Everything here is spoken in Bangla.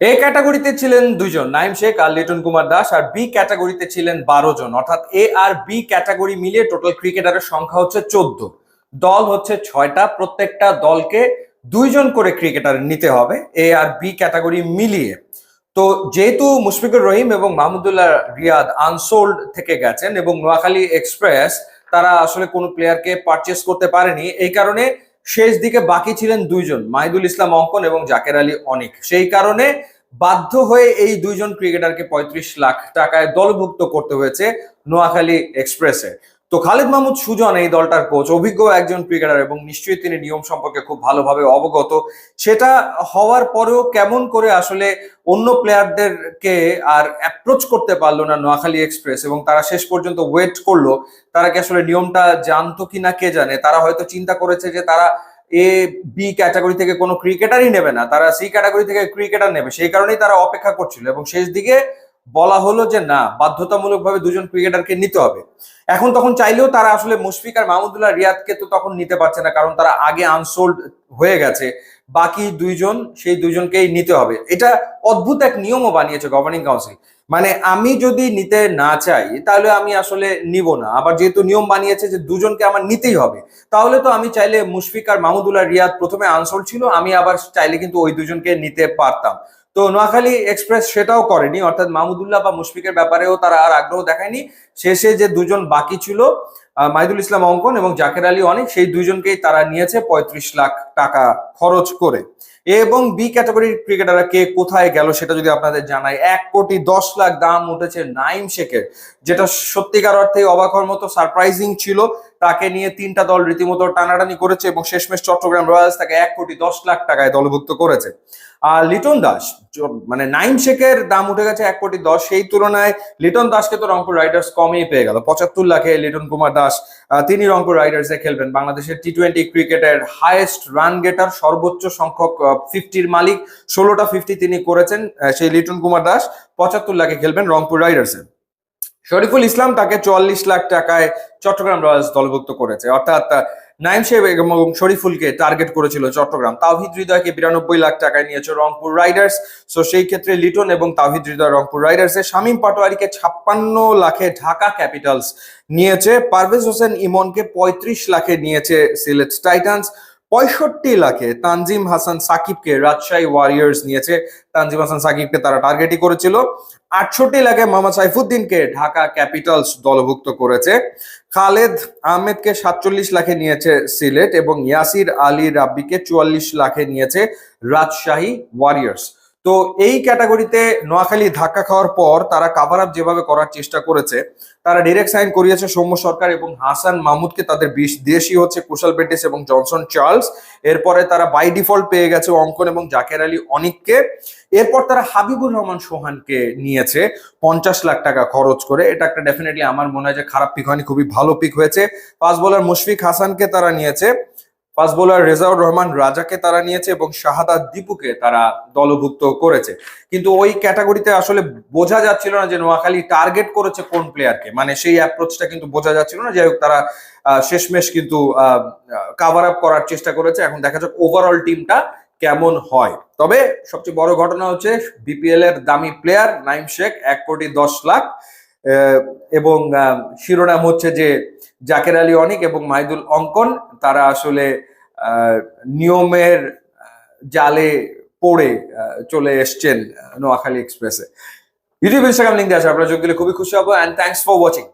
এ ক্যাটাগরিতে ছিলেন দুইজন, নাইম শেখ আর লিটন কুমার দাস। আর বি ক্যাটাগরিতে ছিলেন 12 জন, অর্থাৎ এ আর বি ক্যাটাগরি মিলিয়ে টোটাল ক্রিকেটারের সংখ্যা হচ্ছে 14। দল হচ্ছে 6টা, প্রত্যেকটা দলকে 2জন করে ক্রিকেটার নিতে হবে এ আর বি ক্যাটাগরি মিলিয়ে। তো যেহেতু মুশফিকুর রহিম এবং মাহমুদুল্লাহ রিয়াদ আনসোল্ড থেকে গেছেন এবং নোয়াখালী এক্সপ্রেস তারা আসলে কোনো প্লেয়ারকে পারচেস করতে পারেনি, এই কারণে শেষ দিকে বাকি ছিলেন 2জন, মাহিদুল ইসলাম অঙ্কন এবং জাকের আলী অনিক। সেই কারণে বাধ্য হয়ে এই 2জন ক্রিকেটারকে 35 লাখ টাকায় দলভুক্ত করতে হয়েছে নোয়াখালী এক্সপ্রেসে। তো খালিদ মাহমুদ সুজন এই দলটার কোচ, অভিজ্ঞ একজন ক্রিকেটার এবং নিশ্চয়ই তিনি নিয়ম সম্পর্কে খুব ভালোভাবে অবগত। সেটা হওয়ার পরেও কেমন করে আসলে অন্য প্লেয়ারদেরকে আর অ্যাপ্রোচ করতে পারলো না নোয়াখালী এক্সপ্রেস, এবং তারা শেষ পর্যন্ত ওয়েট করলো। তারা কি আসলে নিয়মটা জানতো কিনা কে জানে। তারা হয়তো চিন্তা করেছে যে তারা এ বি ক্যাটাগরি থেকে কোনো ক্রিকেটারই নেবে না, তারা সি ক্যাটাগরি থেকে ক্রিকেটার নেবে, সেই কারণেই তারা অপেক্ষা করছিল। এবং শেষ দিকে বলা হলো যে না, বাধ্যতামূলকভাবে 2জন ক্রিকেটারকে নিতে হবে। এখন তখন চাইলেও তারা আসলে মুশফিক আর মাহমুদুল্লাহ রিয়াদকে তো তখন নিতে পারছে না, কারণ তারা আগে আনসোল্ড হয়ে গেছে। বাকি 2জন, সেই 2জনকেই নিতে হবে। এটা অদ্ভুত এক নিয়মও বানিয়েছে গভর্নিং কাউন্সিল। মানে আমি যদি নিতে না চাই তাহলে আমি আসলে নিব না, আবার যেহেতু নিয়ম বানিয়েছে যে 2জনকে আমার নিতেই হবে, তাহলে তো আমি চাইলে মুশফিক আর মাহমুদুল্লাহ রিয়াদ প্রথমে আনসোল্ড ছিল, আমি আবার চাইলে কিন্তু ওই 2জনকে নিতে পারতাম। তো নোয়াখালী এক্সপ্রেস সেটাও করেনি, অর্থাৎ মাহমুদুল্লাহ বা মুশফিকের ব্যাপারেও তারা আর আগ্রহ দেখায়নি। শেষে যে 2জন বাকি ছিল, মাহিদুল ইসলাম অঙ্কন এবং জাকের আলী অনিক, সেই 2জনকেই তারা নিয়েছে 35 লাখ টাকা খরচ করে। এবং বি ক্যাটাগরির ক্রিকেটাররা কে কোথায় গেল সেটা যদি আপনাদের জানাই, 1,10,00,000 দাম উঠেছে নাইম শেখের, যেটা সত্যিকার অর্থে অবাক হওয়ার মতো সারপ্রাইজিং ছিল। তাকে নিয়ে 3টা দল রীতিমতো টানাটানি করেছে এবং শেষমেশ চট্টগ্রাম রয়্যালস তাকে 1,10,00,000 টাকায় দলভুক্ত করেছে। আর লিটন দাস, মানে নাইম শেখের দাম উঠে গেছে 1,10,00,000, সেই তুলনায় লিটন দাসকে তো রংপুর রাইডার্স কমেই পেয়ে গেল। 75 লাখে লিটন কুমার দাস, তিনি রংপুর রাইডার্সে খেলবেন। বাংলাদেশের টি-20 ক্রিকেটের হাইয়েস্ট রান গেটার, সর্বোচ্চ সংখ্যক 50-র মালিক, 16টা 50 তিনি করেছেন। সেই লিটন কুমার দাস 75 লাখে খেলবেন রংপুর রাইডার্সে। শরীফুল ইসলাম তাকে 44 লাখ টাকায় চট্টগ্রাম রয়্যালস দলভুক্ত করেছে। অর্থাৎ নাইম শেখ এবং শরীফুলকে টার্গেট করেছিল চট্টগ্রাম। তাওহিদ হৃদয়কে 92 লাখ টাকায় নিয়েছে রংপুর রাইডার্স। সো সেই ক্ষেত্রে লিটন এবং তাওহিদ হৃদয় রংপুর রাইডার্সে। শামীম পাটোয়ারিকে 56 লাখে ঢাকা ক্যাপিটালস নিয়েছে। পারভেজ হোসেন ইমনকে 35 লাখে নিয়েছে সিলেট টাইটান্স। 65 লাখে তানজিম হাসান সাকিবকে রাজশাহী ওয়ারিয়র্স নিয়েছে। তানজিম হাসান সাকিবকে তারা টার্গেটই করেছিল। 68 লাখে মোহাম্মদ সাইফুদ্দিনকে ঢাকা ক্যাপিটালস দলভুক্ত করেছে। খালেদ আহমেদকে 47 লাখে নিয়েছে সিলেট এবং ইয়াসির আলী রাব্বিকে 44 লাখে নিয়েছে রাজশাহী ওয়ারিয়র্স। তো এই ক্যাটাগরিতে নোয়াখালী ধাক্কা খাওয়ার পর তারা কাভার আপ যেভাবে করার চেষ্টা করেছে, তারা ডিরেক্ট সাইন করিয়েছে সৌম্য সরকার এবং হাসান মাহমুদকে। তাদের দেশি হচ্ছে কুশল পেটিস এবং জনসন চার্লস। এরপরে তারা বাই ডিফল্ট পেয়ে গেছে অঙ্কন এবং জাকের আলী অনিককে। এরপর তারা হাবিবুর রহমান সোহানকে নিয়েছে 50 লাখ টাকা খরচ করে। এটা একটা ডেফিনেটলি আমার মনে হয় যে খারাপ পিক হয়নি, খুবই ভালো পিক হয়েছে। ফাস্ট বোলার মুশফিক হাসানকে তারা নিয়েছে, ফাস্ট বোলার রেজাউর রহমান রাজাকে তারা নিয়েছে এবং শাহাদাত দীপুকে তারা দলভুক্ত করেছে। কিন্তু ওই ক্যাটাগরিতে আসলে বোঝা যাচ্ছিল না যে নোয়াখালী টার্গেট করেছে কোন প্লেয়ারকে, মানে সেই অ্যাপ্রোচটা কিন্তু বোঝা যাচ্ছিল না। যাই হোক, তারা শেষমেশ কিন্তু কাভার আপ করার চেষ্টা করেছে। এখন দেখা যাক ওভারঅল টিমটা কেমন হয়। তবে সবচেয়ে বড় ঘটনা হচ্ছে বিপিএল এর দামি প্লেয়ার নাইম শেখ 1,10,00,000, এবং শিরোনাম হচ্ছে যে জাকের আলী অনিক এবং মাহিদুল অঙ্কন তারা আসলে নিয়মের জালে পড়ে চলে এসছেন নোয়াখালী এক্সপ্রেসে। ইউটিউব ইনস্টাগ্রাম লিঙ্ক আছে, আপনারা যোগ দিলে খুবই খুশি হবো। And thanks for watching.